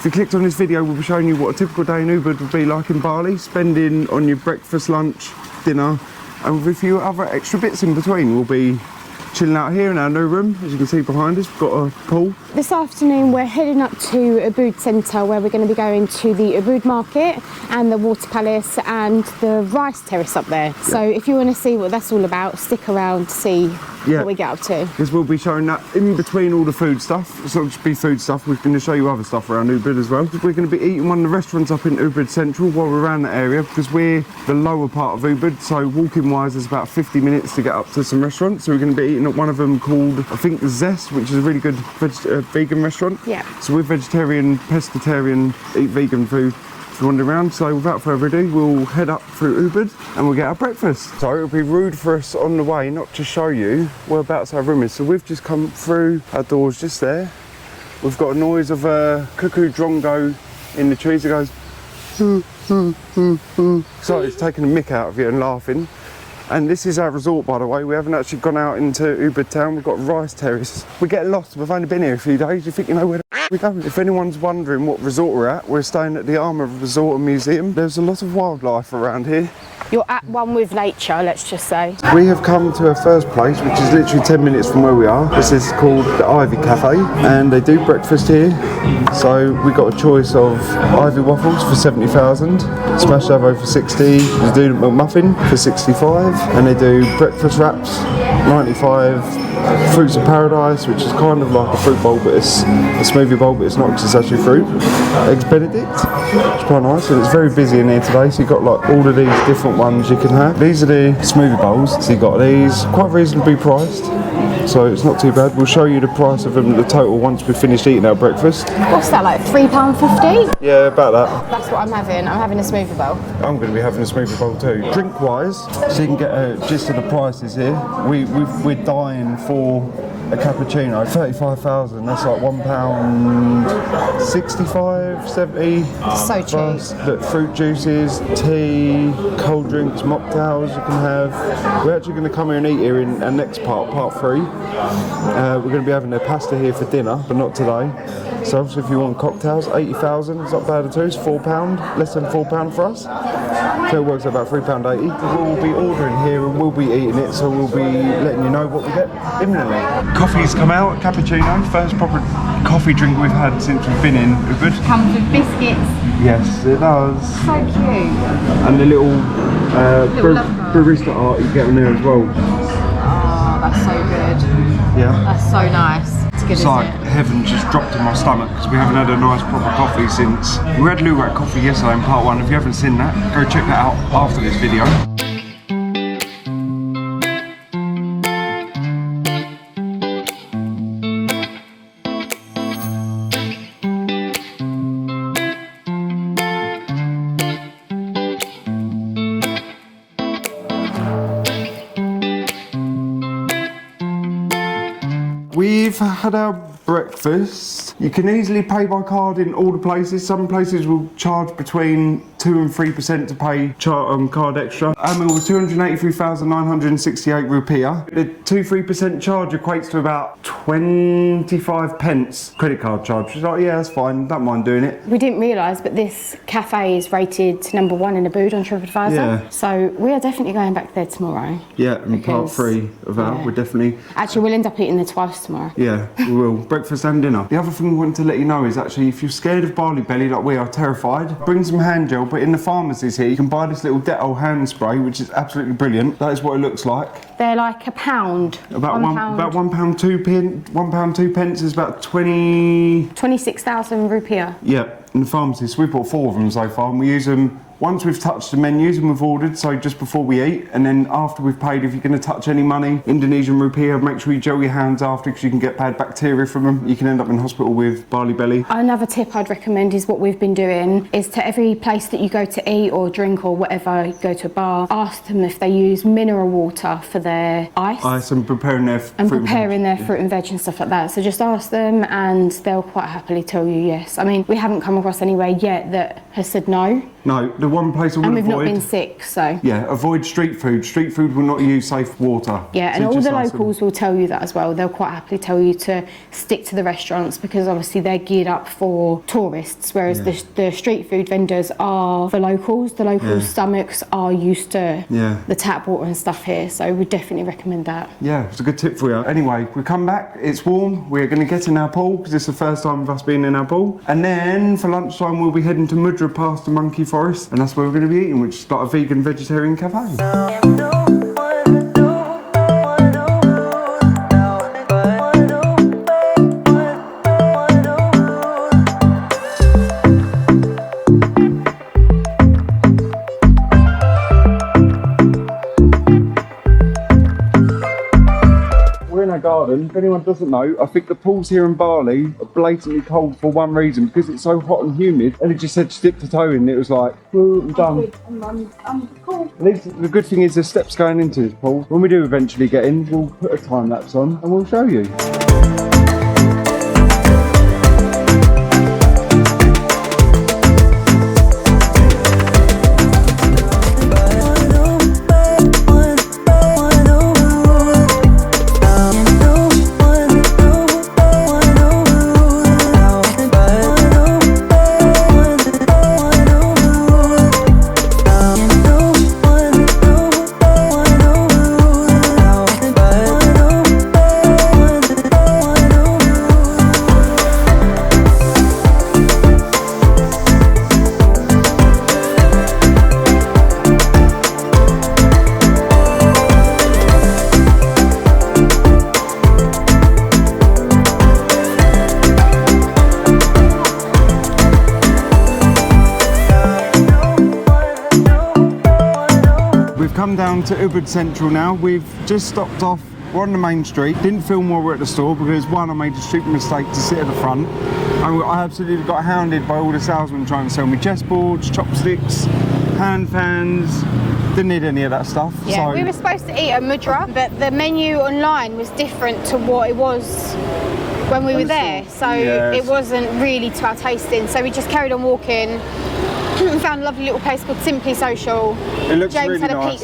If you clicked on this video, we'll be showing you what a typical day in Ubud would be like in Bali, spending on your breakfast, lunch, dinner, and with a few other extra bits in between. We'll be chilling out here in our new room. As you can see behind us, we've got a pool. This afternoon we're heading up to Ubud Centre, where we're going to be going to the Ubud Market and the Water Palace and the rice terrace up there. So if you want to see what that's all about, stick around to see what we get up to. Because we'll be showing that in between all the food stuff. It's not just be food stuff, we're going to show you other stuff around Ubud as well. We're going to be eating one of the restaurants up in Ubud Central while we're around that area, because we're the lower part of Ubud, so walking wise there's about 50 minutes to get up to some restaurants. So we're going to be eating at one of them called, I think, Zest, which is a really good vegan restaurant. Yeah. So we're vegetarian, pescatarian, eat vegan food. Wander around. So without further ado, we'll head up through Ubud and we'll get our breakfast. So it'll be rude for us on the way not to show you whereabouts our room is. So we've just come through our doors just there. We've got a noise of a cuckoo drongo in the trees that goes so it's taking a mick out of you and laughing. And this is our resort, by the way. We haven't actually gone out into Ubud town. We've got rice terrace. We get lost. We've only been here a few days. You think you know where we're going? If anyone's wondering what resort we're at, we're staying at the Armour Resort and Museum. There's a lot of wildlife around here. You're at one with nature, let's just say. We have come to our first place, which is literally 10 minutes from where we are. This is called the Ivy Cafe, and they do breakfast here. So we got a choice of Ivy waffles for 70,000, smash avo for 60, they do McMuffin for 65, and they do breakfast wraps, 95, fruits of paradise, which is kind of like a fruit bowl, but it's a smoothie bowl, but it's not, because it's actually fruit. Eggs Benedict, which is quite nice, and it's very busy in here today, so you've got like all of these different ones you can have. These are the smoothie bowls, so you've got these, quite reasonably priced, so it's not too bad. We'll show you the price of them, the total, once we've finished eating our breakfast. What's that, like £3.50? Yeah, about that. That's what I'm having. I'm having a smoothie bowl. I'm going to be having a smoothie bowl too. Drink wise, so you can get a gist of the prices here. We're dying for a cappuccino, 35,000. That's like £1.65, 70. So cheap. Look, fruit juices, tea, cold drinks, mocktails you can have. We're actually going to come here and eat here in our next part 3. We're going to be having their pasta here for dinner, but not today. So obviously if you want cocktails, 80,000, it's not bad at all. It's £4, less than £4 for us. So it works out about £3.80. We'll be ordering here and we'll be eating it, so we'll be letting you know what we get imminently. Coffee's come out, cappuccino, first proper coffee drink we've had since we've been in Ubud. Comes with biscuits. Yes, it does. So cute. And the little barista art you get on there as well. Oh, that's so good. Yeah. That's so nice. It's like heaven just dropped in my stomach, because we haven't had a nice proper coffee since. We had Luwak coffee yesterday in part 1. If you haven't seen that, go check that out after this video. We've had our breakfast. You can easily pay by card in all the places. Some places will charge between 2 and 3% to pay card extra. Our meal was 283,968 rupiah. The 2-3% charge equates to about 25 pence credit card charge. She's like, yeah, that's fine, don't mind doing it. We didn't realise, but this cafe is rated #1 in Ubud on TripAdvisor. Yeah. So we are definitely going back there tomorrow. Yeah, and part 3 of our, we're definitely... Actually, we'll end up eating there twice tomorrow. Yeah, we will. Breakfast and dinner. The other thing we want to let you know is actually, if you're scared of Bali belly like we are, terrified, bring some hand gel, but in the pharmacies here you can buy this little Dettol hand spray, which is absolutely brilliant. That is what it looks like. They're like £1. About £1.02 is about 26,000 rupiah. Yeah, in the pharmacy. So we bought 4 of them so far, and we use them once we've touched the menus and we've ordered, so just before we eat, and then after we've paid, if you're going to touch any money, Indonesian rupiah, make sure you gel your hands after, because you can get bad bacteria from them. You can end up in hospital with Bali belly. Another tip I'd recommend is what we've been doing is, to every place that you go to eat or drink or whatever, you go to a bar, ask them if they use mineral water for their ice and preparing their fruit and veg and stuff like that. So just ask them and they'll quite happily tell you yes. I mean, we haven't come across anywhere yet that has said no. No, the one place I would And we've avoid, not been sick, so. yeah, avoid street food. Street food will not use safe water. Yeah, So and all just the ask them. locals will tell you that as well. They'll quite happily tell you to stick to the restaurants because obviously they're geared up for tourists, whereas the street food vendors are for locals. The locals' stomachs are used to the tap water and stuff here, so we definitely recommend that. Yeah, it's a good tip for you. Anyway, we come back, it's warm, we're going to get in our pool because it's the first time of us being in our pool. And then for lunchtime we'll be heading to Mudra past the Monkey Forest, and that's where we're going to be eating, which is like a vegan vegetarian cafe. Garden. If anyone doesn't know, I think the pools here in Bali are blatantly cold for one reason, because it's so hot and humid. And it just said stick the toe in, it was like, oh, I'm done. I'm cool. At least the good thing is there's steps going into this pool. When we do eventually get in, we'll put a time lapse on and we'll show you. Come down to Ubud Central now. We've just stopped off. We're on the main street. Didn't film while we're at the store because one, I made a stupid mistake to sit at the front. And I absolutely got hounded by all the salesmen trying to sell me chessboards, chopsticks, hand fans. Didn't need any of that stuff. Yeah, so we were supposed to eat at Mudra, but the menu online was different to what it was when we were there. So it wasn't really to our tasting. So we just carried on walking. We found a lovely little place called Simply Social. It looks James really had a nice.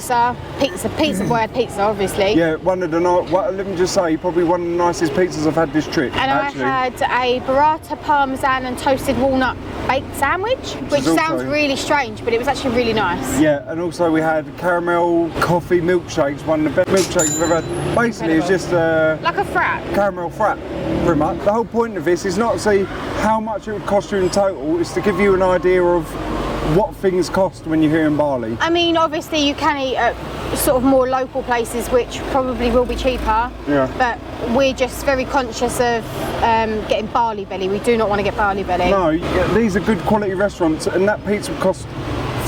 pizza boy had pizza, obviously. Yeah, let me just say, probably one of the nicest pizzas I've had this trip. And actually. I had a burrata, parmesan and toasted walnut baked sandwich, which sounds really strange, but it was actually really nice. Yeah, and also we had caramel coffee milkshakes, one of the best milkshakes I've ever had. Basically, it's just like a frap. Caramel frap, pretty much. The whole point of this is not to see how much it would cost you in total, it's to give you an idea of what things cost when you're here in Bali. I mean, obviously you can eat at sort of more local places which probably will be cheaper, but we're just very conscious of getting Bali belly. We do not want to get Bali belly. No, these are good quality restaurants, and that pizza would cost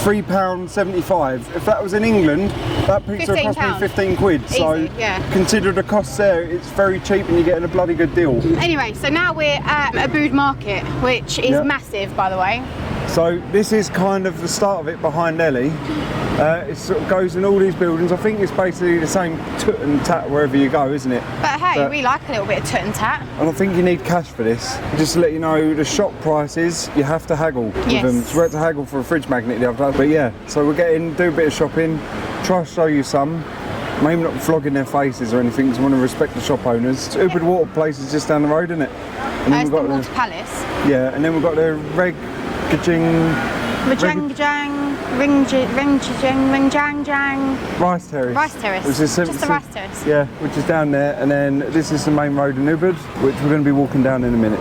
£3.75. If that was in England, that pizza would cost me 15 quid. Easy, so consider the costs there, it's very cheap and you're getting a bloody good deal. Anyway, so now we're at Ubud Market, which is massive, by the way. So this is kind of the start of it behind Ellie. It sort of goes in all these buildings. I think it's basically the same toot and tat wherever you go, isn't it? But hey, we like a little bit of toot and tat. And I think you need cash for this. Just to let you know, the shop prices, you have to haggle with them. So we had to haggle for a fridge magnet the other day. But yeah, so we're getting, do a bit of shopping, try to show you some. Maybe not flogging their faces or anything, because I want to respect the shop owners. Ubud Water Place is just down the road, isn't it? And then we've got the Water Palace. Yeah, and then we've got the Rice Terrace. Rice Terrace. Which is just the Rice Terrace. Yeah, which is down there, and then this is the main road in Ubud, which we're going to be walking down in a minute.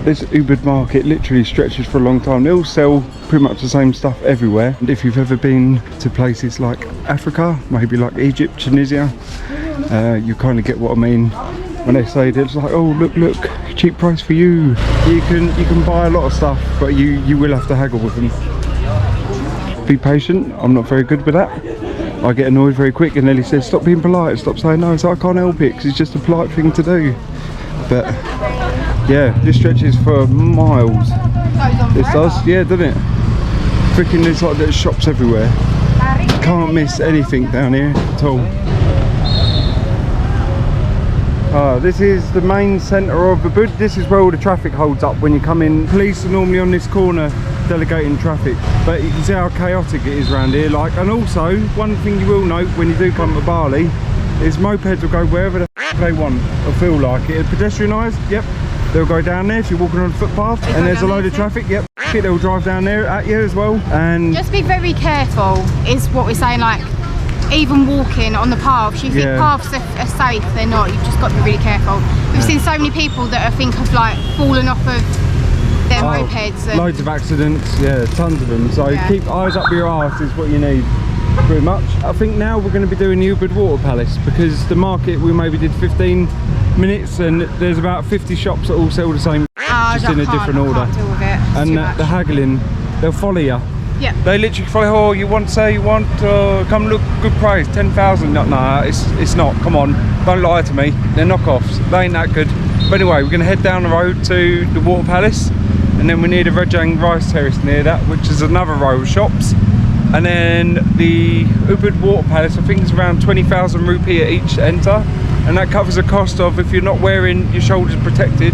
This Ubud market literally stretches for a long time. They all sell pretty much the same stuff everywhere. And if you've ever been to places like Africa, maybe like Egypt, Tunisia, you kind of get what I mean when they say that. It's like, oh look, cheap price for you. You can buy a lot of stuff, but you will have to haggle with them. Be patient. I'm not very good with that. I get annoyed very quick, and Ellie says, stop being polite, stop saying no. So I can't help it because it's just a polite thing to do. But yeah, this stretches for miles. This does, yeah, doesn't it? Freaking, there's like little shops everywhere. You can't miss anything down here at all. This is the main centre of Ubud. This is where all the traffic holds up when you come in. Police are normally on this corner delegating traffic, but you can see how chaotic it is around here. Like, and also one thing you will note when you do come to Bali is mopeds will go wherever the they want or feel like it. Pedestrianised, yep, they'll go down there if you're walking on a footpath and there's a load of traffic, yep, they'll drive down there at you as well. And just be very careful is what we're saying. Like, even walking on the paths, you think paths are safe, they're not. You've just got to be really careful. We've seen so many people that I think have like fallen off of their mopeds. And loads of accidents, yeah, tons of them. So keep eyes up your arse is what you need, pretty much. I think now we're going to be doing the Ubud Water Palace because the market we maybe did 15 minutes and there's about 50 shops that all sell the same, just in a different order. And the haggling, they'll follow you. Yeah. They literally follow, oh, you want come look, good price, 10,000. No, it's not, come on, don't lie to me. They're knockoffs, they ain't that good. But anyway, we're going to head down the road to the Water Palace, and then we need a Rajang rice terrace near that, which is another row of shops. And then the Ubud Water Palace, I think it's around 20,000 rupee at each enter, and that covers the cost of if you're not wearing your shoulders protected,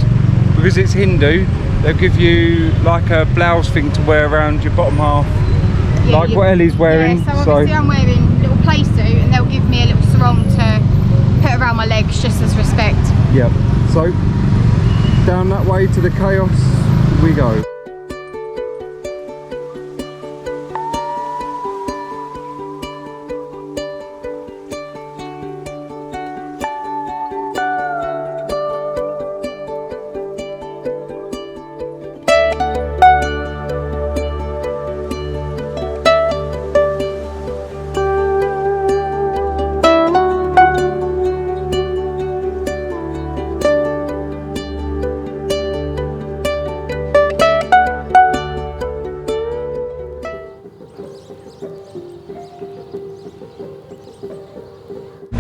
because it's Hindu, they'll give you like a blouse thing to wear around your bottom half, like what Ellie's wearing. Yeah, so obviously I'm wearing a little play suit, and they'll give me a little sarong to put around my legs just as respect. Yep, so down that way to the chaos we go.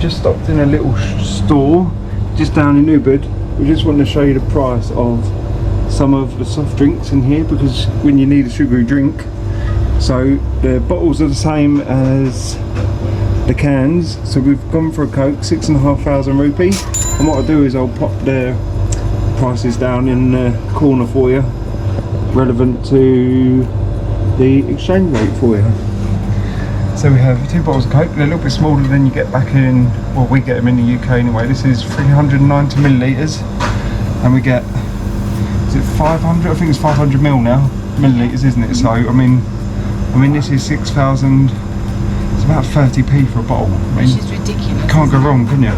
Just stopped in a little store just down in Ubud. We just want to show you the price of some of the soft drinks in here, because when you need a sugary drink, so the bottles are the same as the cans. So we've gone for a Coke, 6,500 rupee, and what I'll do is I'll pop the prices down in the corner for you, relevant to the exchange rate for you. So we have 2 bottles of Coke. They're a little bit smaller than you get back in, well, we get them in the UK anyway. This is 390 millilitres, and we get, is it 500? I think it's 500 ml now, millilitres, isn't it? So I mean this is 6,000. It's about 30p for a bottle. Which is ridiculous. Can't go wrong, can you?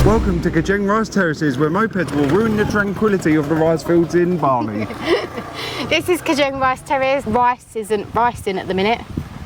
Welcome to Kajeng Rice Terraces, where mopeds will ruin the tranquility of the rice fields in Bali. This is Kajeng Rice Terrace. Rice isn't ricing at the minute.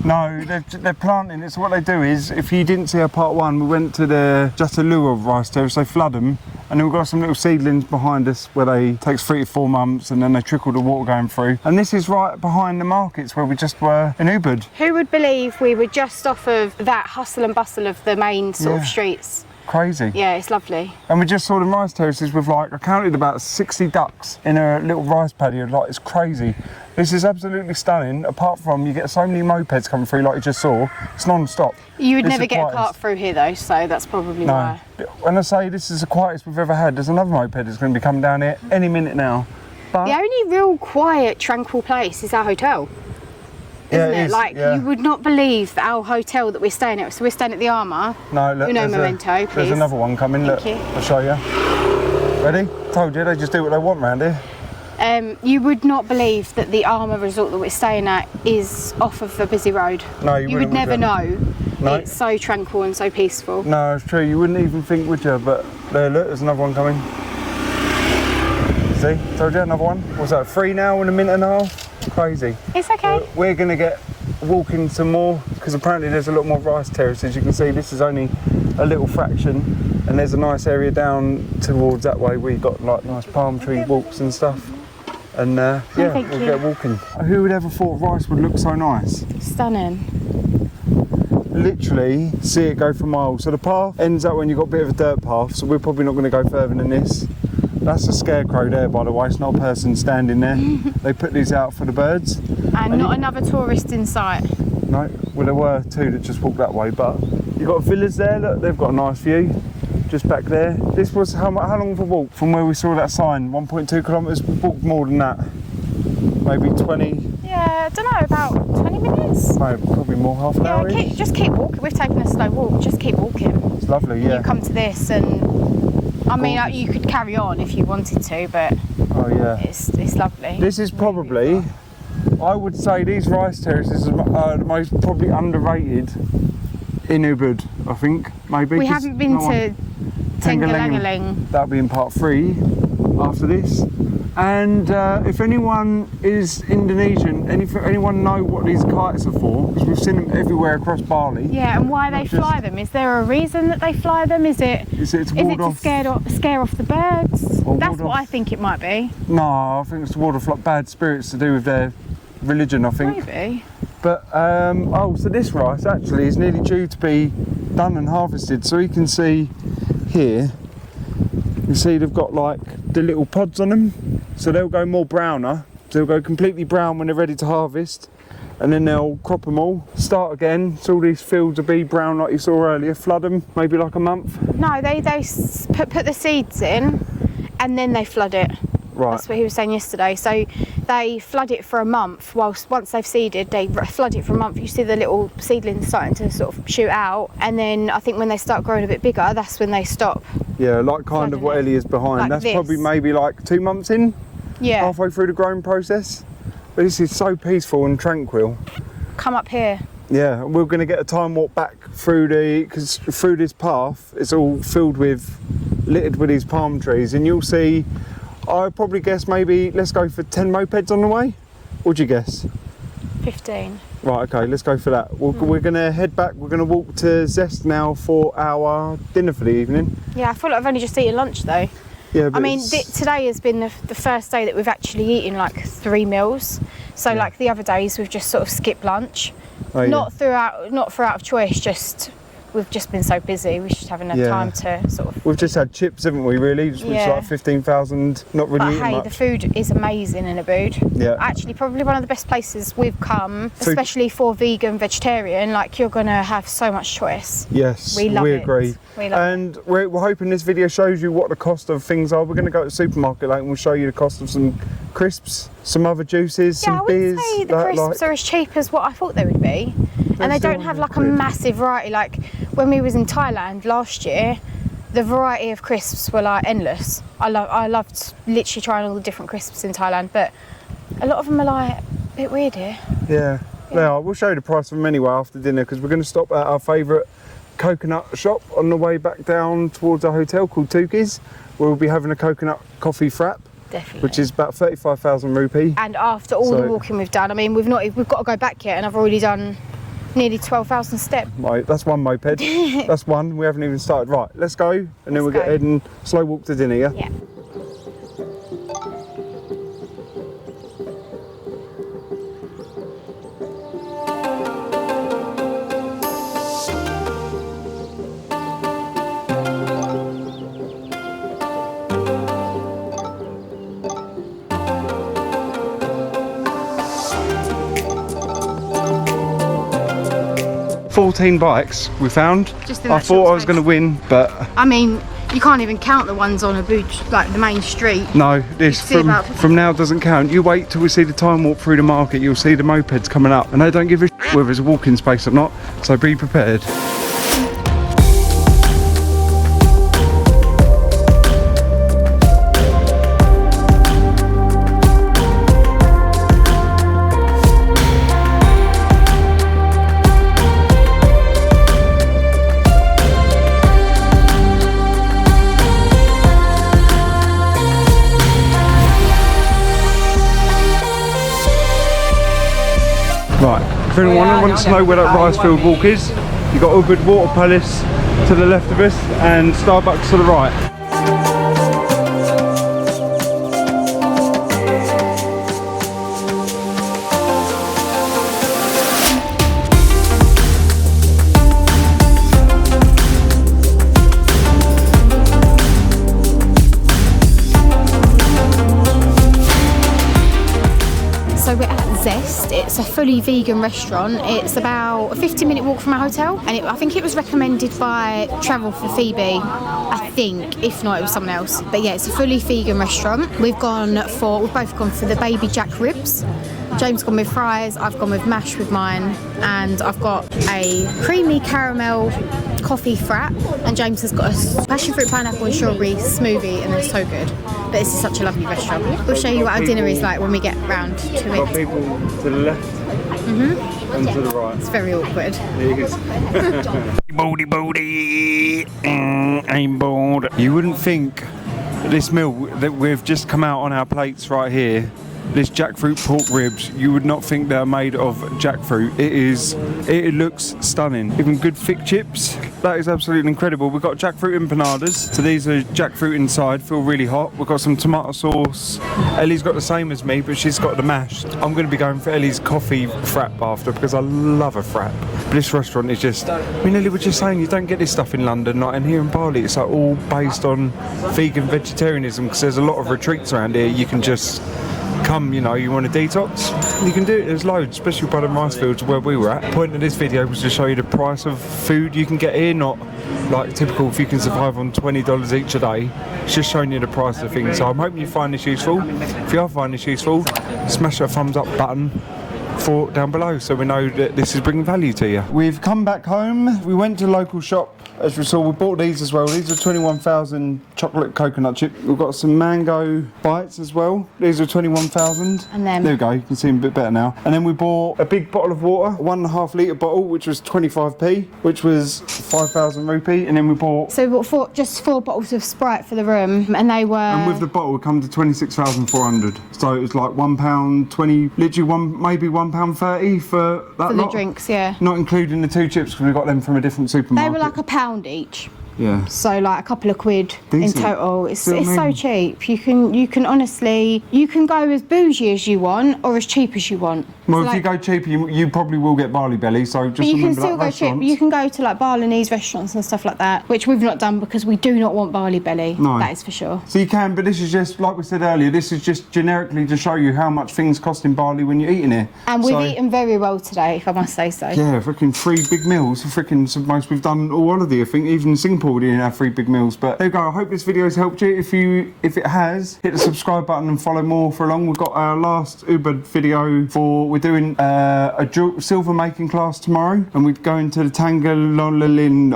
No, they're planting it. So what they do is, if you didn't see our part 1, we went to the Jatalua of rice terrace, they flood them, and then we've got some little seedlings behind us where they takes 3 to 4 months, and then they trickle the water going through. And this is right behind the markets where we just were in Ubud. Who would believe we were just off of that hustle and bustle of the main sort of streets? Crazy. Yeah, it's lovely. And we just saw the rice terraces with, like, I counted about 60 ducks in a little rice paddy. Like, it's crazy. This is absolutely stunning. Apart from you get so many mopeds coming through, like you just saw. It's non-stop. You would never get a cart through here though, so that's probably why. When I say this is the quietest we've ever had, there's another moped that's going to be coming down here any minute now. But The only real quiet, tranquil place is our hotel. Isn't it? Like, you would not believe that our hotel that we're staying at. So we're staying at the Armour. No, look, Memento, please. There's another one coming. Look, Thank you. I'll show you. Ready? Told you, they just do what they want round here. You would not believe that the Armour resort that we're staying at is off of a busy road. No, you would never know. No. It's so tranquil and so peaceful. No, it's true. You wouldn't even think, would you? But there, look, there's another one coming. See? Told you, another one. What's that? 3 now in a minute and a half? Crazy. It's okay. We're going to get walking some more because apparently there's a lot more rice terraces. You can see this is only a little fraction, and there's a nice area down towards that way where you've got like nice palm tree walks and stuff. And yeah, we'll get walking. Who would ever thought rice would look so nice? Stunning. Literally see it go for miles. So the path ends up when you've got a bit of a dirt path, so we're probably not going to go further than this. That's a scarecrow there, by the way. It's not a person standing there. They put these out for the birds. And not another tourist in sight. No, well there were 2 that just walked that way, but you've got villas there. Look, they've got a nice view just back there. This was how long of a walk from where we saw that sign? 1.2 kilometres. We walked more than that. Maybe 20. Yeah, I don't know, about 20 minutes? No, probably more, half an hour. Just keep walking. We've taken a slow walk. Just keep walking. It's lovely, yeah. You come to this, and I mean, you could carry on if you wanted to, but oh yeah, it's lovely. This is probably, I would say, these rice terraces are the most probably underrated in Ubud. I think maybe. We haven't been to Tengah-Lengaling. That'll be in part 3 after this. And if anyone is Indonesian, and if anyone know what these kites are for, because we've seen them everywhere across Bali. Yeah, and why they fly them? Is there a reason that they fly them? Is it to scare off the birds? That's what I think it might be. No, I think it's to ward off like bad spirits to do with their religion, I think. Maybe. But so this rice actually is nearly due to be done and harvested. So you can see here, you see they've got like the little pods on them. So they'll go more browner. So they'll go completely brown when they're ready to harvest. And then they'll crop them all, start again. So all these fields will be brown like you saw earlier, flood them, maybe like a month. No, they put the seeds in and then they flood it. Right. That's what he was saying yesterday. So they flood it for a month. Once they've seeded, they flood it for a month. You see the little seedlings starting to sort of shoot out. And then I think when they start growing a bit bigger, that's when they stop. Yeah, like kind of what Ellie is behind. Like that's this. probably maybe like 2 months in. Yeah. Halfway through the growing process. But this is so peaceful and tranquil. Come up here. Yeah, we're going to get a time walk back through because through this path, it's all filled with, littered with these palm trees, and you'll see, I probably guess maybe, let's go for 10 mopeds on the way. What'd you guess? 15. Right, okay, let's go for that. We're going to head back, we're going to walk to Zest now for our dinner for the evening. Yeah, I feel like I've only just eaten lunch though. Yeah, but I mean, today has been the first day that we've actually eaten like 3 meals. So like the other days, we've just sort of skipped lunch. Oh, yeah. Not for out of choice, just we've just been so busy. We just haven't had time to sort of. We've just had chips, haven't we? Really, which like 15,000. Not really. But eating hey, much. the food is amazing in Ubud. Yeah. Actually, probably one of the best places we've come, especially for vegan, vegetarian. Like you're gonna have so much choice. Yes, we love it. Agree. We love and we're hoping this video shows you what the cost of things are. We're going to go to the supermarket later and we'll show you the cost of some crisps, some other juices, some beers. I wouldn't say the crisps are as cheap as what I thought they would be. And they don't have like a massive variety. Like when we was in Thailand last year, the variety of crisps were like endless. I loved literally trying all the different crisps in Thailand, but a lot of them are like a bit weird here. Yeah. Now we'll show you the price of them anyway after dinner, because we're going to stop at our favourite coconut shop on the way back down towards our hotel called Tuki's, where we'll be having a coconut coffee frap. Definitely. Which is about 35,000 rupee. And after all the walking we've done, I mean, we've got to go back yet, and I've already done nearly 12,000 steps. Right, that's one moped. That's one. We haven't even started. Right, let's go, and then we'll get heading slow walk to dinner. Yeah. Yeah. $14 we found. Just in I that thought short I was going to win, but I mean, You can't even count the ones on a boot, like the main street. No, this See about- from now doesn't count. You wait till we see the time walk through the market, you'll see the mopeds coming up, and they don't give a shit whether it's a walking space or not, so be prepared. Right, if anyone wants to know where that rice field walk is, you've got Ubud Water Palace to the left of us and Starbucks to the right. So we're at Zest. It's a fully vegan restaurant. It's about a 50-minute walk from our hotel, and I think it was recommended by Travel for Phoebe, I think. If not, it was someone else. But yeah, it's a fully vegan restaurant. We've both gone for the baby jack ribs. James gone with fries, I've gone with mash with mine, and I've got a creamy caramel coffee frap, and James has got a passion fruit, pineapple and strawberry smoothie, and they're so good. But this is such a lovely restaurant. We'll show you what our dinner is like when we get round to Got it. people to the left and to the right. It's very awkward. It is. Baldy, I'm bored. You wouldn't think this meal that we've just come out on our plates right here, this jackfruit pork ribs, you would not think they're made of jackfruit. It looks stunning. Even good thick chips. That is absolutely incredible. We've got jackfruit empanadas. So these are jackfruit inside, feel really hot. We've got some tomato sauce. Ellie's got the same as me, but she's got the mashed. I'm going to be going for Ellie's coffee frap after because I love a frap. But this restaurant is just, I mean, Ellie was just saying you don't get this stuff in London, like, and here in Bali it's like all based on vegan vegetarianism because there's a lot of retreats around here. You can just come, you know, you want to detox, you can do it. There's loads, especially by the rice fields where we were at. The point of this video was to show you the price of food you can get here, not like typical if you can survive on $20 each a day. It's just showing you the price of things. So I'm hoping you find this useful. If you are finding this useful, smash that thumbs up button for down below so we know that this is bringing value to you. We've come back home. We went to a local shop. As we saw, we bought these as well. These are 21,000 chocolate coconut chip. We've got some mango bites as well. These are 21,000. And then there we go, you can see them a bit better now. And then we bought a big bottle of water, a 1.5 litre bottle, which was 25p, which was 5,000 rupee. And then we bought... So we bought just 4 bottles of Sprite for the room, and they were... And with the bottle, it come to 26,400. So it was like £1.20, literally maybe £1.30 for that for lot. the drinks, yeah. Not including the 2 chips because we got them from a different supermarket. They were like £1 each. Yeah. So like a couple of quid Decent. in total. It's See what I so mean? cheap. You can honestly, you can go as bougie as you want or as cheap as you want. Well, So, if you go cheap, you probably will get barley belly. So just but you can remember still that go cheap. restaurants. You can go to like Balinese restaurants and stuff like that, which we've not done because we do not want barley belly. No. That is for sure. So you can, but this is just, like we said earlier, this is just generically to show you how much things cost in Bali when you're eating here. And we've eaten very well today, if I must say so. Yeah, freaking 3 big meals. Freaking the most we've done all holiday. I think even in Singapore we didn't have 3 big meals. But there you go. I hope this video has helped you. If it has, hit the subscribe button and follow more for along. We've got our last Ubud video we're doing a silver making class tomorrow, and we're going to the Tangalolin.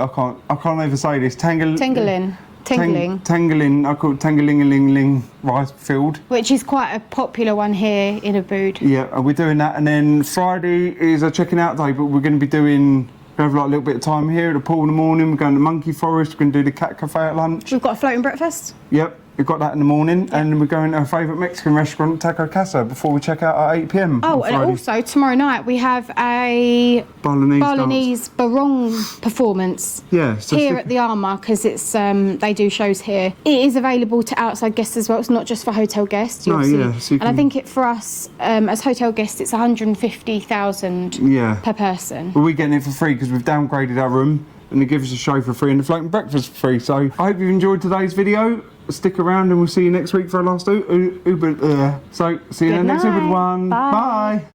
I can't ever say this. Tingling. Tangalin. I call it Tangalingaling rice field. Which is quite a popular one here in Ubud. Yeah, and we're doing that, and then Friday is a checking out day, but we're going to be doing. We have like a little bit of time here at the pool in the morning. We're going to Monkey Forest. We're going to do the cat cafe at lunch. We've got a floating breakfast. Yep, we've got that in the morning, and we're going to our favourite Mexican restaurant, Taco Casa, before we check out at 8 p.m. Oh, and also tomorrow night we have a Balinese barong performance. Yeah, so here at the Armour, because it's they do shows here. It is available to outside guests as well. It's not just for hotel guests. No, yeah, so and I think for us as hotel guests, it's 150,000 per person. But we're getting it for free because we've downgraded our room, and they give us a show for free and the floating breakfast for free. So I hope you've enjoyed today's video. Stick around and we'll see you next week for our last Uber. So see you in the next Uber one. Bye.